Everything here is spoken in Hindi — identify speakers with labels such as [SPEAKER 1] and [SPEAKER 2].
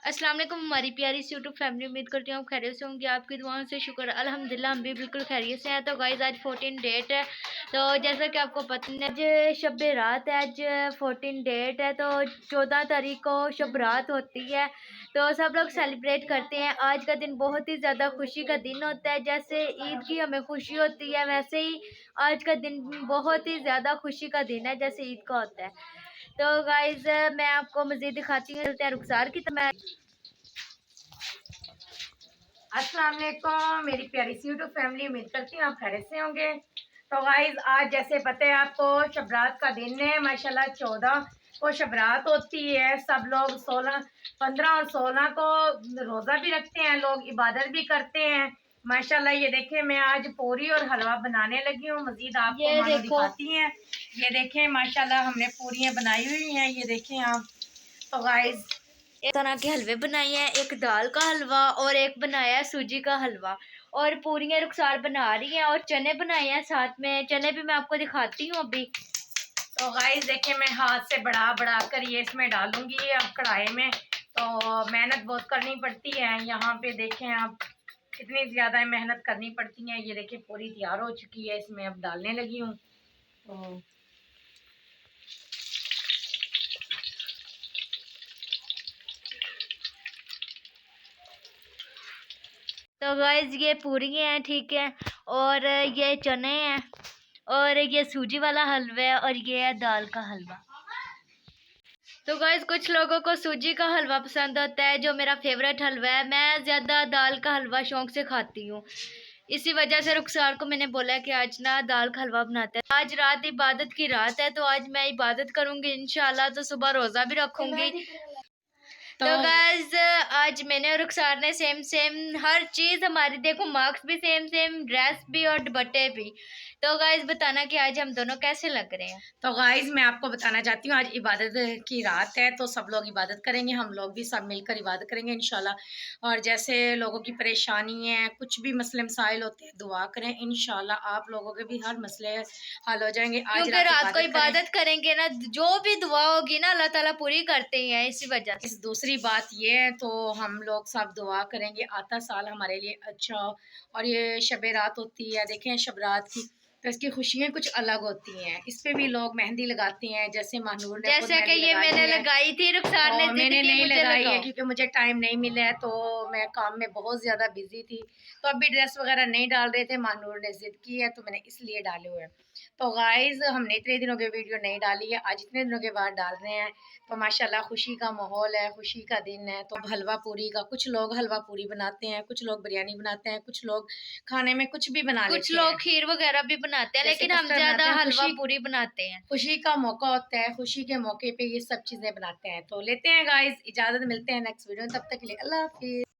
[SPEAKER 1] अस्सलाम वालेकुम हमारी प्यारी सी यूट्यूब फैमिली। उम्मीद करती हूँ आप खैरियत से होंगे। आपकी दुआओं से शुक्र अल्हम्दुलिल्लाह हम भी बिल्कुल खैरियत से हैं। तो गाइस आज 14 डेट है, तो जैसा कि आपको पता है आज शब रात है। आज 14 डेट है, तो 14 तारीख को शब रात होती है। तो सब लोग सेलिब्रेट करते हैं। आज का दिन बहुत ही ज़्यादा खुशी का दिन होता है। जैसे ईद की हमें खुशी होती है, वैसे ही आज का दिन बहुत ही ज़्यादा खुशी का दिन है जैसे ईद का होता है। तो गाइज मैं आपको मज़ीद दिखाती हूँ रुखसार की। तो मैं
[SPEAKER 2] अस्सलाम वालेकुम मेरी प्यारी सी यूट्यूब फैमिली, उम्मीद करती हूँ आप खैरियत से होंगे। तो गाइज आज जैसे पता है आपको शबरात का दिन है। माशाल्लाह 14 को शबरात होती है। सब लोग 16, 15 और 16 को रोज़ा भी रखते हैं, लोग इबादत भी करते हैं। माशाल्लाह ये देखें मैं आज पूरी और हलवा बनाने लगी हूँ। मज़ीद आपको
[SPEAKER 1] ये
[SPEAKER 2] मानो
[SPEAKER 1] देखो,
[SPEAKER 2] दिखाती हैं। ये देखें माशाल्लाह हमने पूरियाँ बनाई हुई हैं, ये देखें आप। तो गाइज
[SPEAKER 1] एक तरह के हलवे बनाए हैं, एक दाल का हलवा और एक बनाया है सूजी का हलवा। और पूरियां रुखसार बना रही हैं और चने बनाए हैं साथ में। चने भी मैं आपको दिखाती हूँ अभी।
[SPEAKER 2] तो गाइस देखिए मैं हाथ से बढ़ा बढ़ा कर ये इसमें डालूंगी अब कढ़ाई में। तो मेहनत बहुत करनी पड़ती है। यहाँ पे देखें आप कितनी ज़्यादा मेहनत करनी पड़ती है। ये देखिए पूरी तैयार हो चुकी है, इसमें अब डालने लगी हूँ।
[SPEAKER 1] तो गाइज ये पूरी हैं, ठीक है। और ये चने हैं और ये सूजी वाला हलवा है और ये है दाल का हलवा। तो गाइज कुछ लोगों को सूजी का हलवा पसंद होता है, जो मेरा फेवरेट हलवा है। मैं ज़्यादा दाल का हलवा शौक से खाती हूँ। इसी वजह से रुखसार को मैंने बोला कि आज ना दाल का हलवा बनाते हैं। आज रात इबादत की रात है, तो आज मैं इबादत करूँगी इंशाल्लाह। तो सुबह रोज़ा भी रखूँगी। तो गाइज आज मैंने और रुखसार ने सेम सेम हर चीज़ हमारी, देखो मार्क्स भी सेम सेम, ड्रेस भी और दुपट्टे भी। तो गाइज बताना कि आज हम दोनों कैसे लग रहे हैं।
[SPEAKER 2] तो गाइज मैं आपको बताना चाहती हूँ आज इबादत की रात है, तो सब लोग इबादत करेंगे। हम लोग भी सब मिलकर इबादत करेंगे इंशाल्लाह। और जैसे लोगों की परेशानी है, कुछ भी मसले मसाइल होते हैं, दुआ करें इंशाल्लाह आप लोगों के भी हर मसले हल हो जाएंगे। आज
[SPEAKER 1] क्योंकि रात को
[SPEAKER 2] इबादत करें।
[SPEAKER 1] इबादत करेंगे ना, जो भी दुआ होगी ना अल्लाह ताला पूरी करते हैं, इसी वजह से।
[SPEAKER 2] इस दूसरी बात ये है तो हम लोग सब दुआ करेंगे आता साल हमारे लिए अच्छा हो। और ये शब रात होती है, देखें शब रात की, तो इसकी खुशियाँ कुछ अलग होती हैं। इस पे भी लोग मेहंदी लगाते हैं, जैसे महानूर ने खुद
[SPEAKER 1] जैसे कि
[SPEAKER 2] मेहंदी
[SPEAKER 1] ये
[SPEAKER 2] लगाई
[SPEAKER 1] मैंने
[SPEAKER 2] है।
[SPEAKER 1] लगाई थी, रुखसार ने
[SPEAKER 2] तो
[SPEAKER 1] जिद
[SPEAKER 2] मैंने
[SPEAKER 1] की
[SPEAKER 2] नहीं
[SPEAKER 1] मुझे
[SPEAKER 2] लगाई है
[SPEAKER 1] लगाओ।
[SPEAKER 2] क्योंकि मुझे टाइम नहीं मिला है, तो मैं काम में बहुत ज़्यादा बिजी थी। तो अभी ड्रेस वगैरह नहीं डाल रहे थे, महानूर ने जिद की है तो मैंने इसलिए डाले हुए हैं। तो गाइज हमने इतने दिनों के वीडियो नहीं डाली है, आज इतने दिनों के बाद डाल रहे हैं। तो माशाल्लाह खुशी का माहौल है, खुशी का दिन है। तो हलवा पूरी का, कुछ लोग हलवा पूरी बनाते हैं, कुछ लोग बिरयानी बनाते हैं, कुछ लोग खाने में कुछ भी बना
[SPEAKER 1] कुछ
[SPEAKER 2] लेते
[SPEAKER 1] लोग
[SPEAKER 2] हैं,
[SPEAKER 1] खीर वगैरह भी बनाते हैं,
[SPEAKER 2] जैसे
[SPEAKER 1] लेकिन हम
[SPEAKER 2] कस्टर्ड बनाते
[SPEAKER 1] ज्यादा
[SPEAKER 2] हैं।
[SPEAKER 1] हलवा
[SPEAKER 2] खुशी
[SPEAKER 1] पूरी बनाते हैं।
[SPEAKER 2] खुशी का मौका होता है, खुशी के मौके पे ये सब चीज़ें बनाते हैं। तो लेते हैं गाइस इजाज़त, मिलते हैं नेक्स्ट वीडियो में, तब तक के लिए अल्लाह हाफिज़।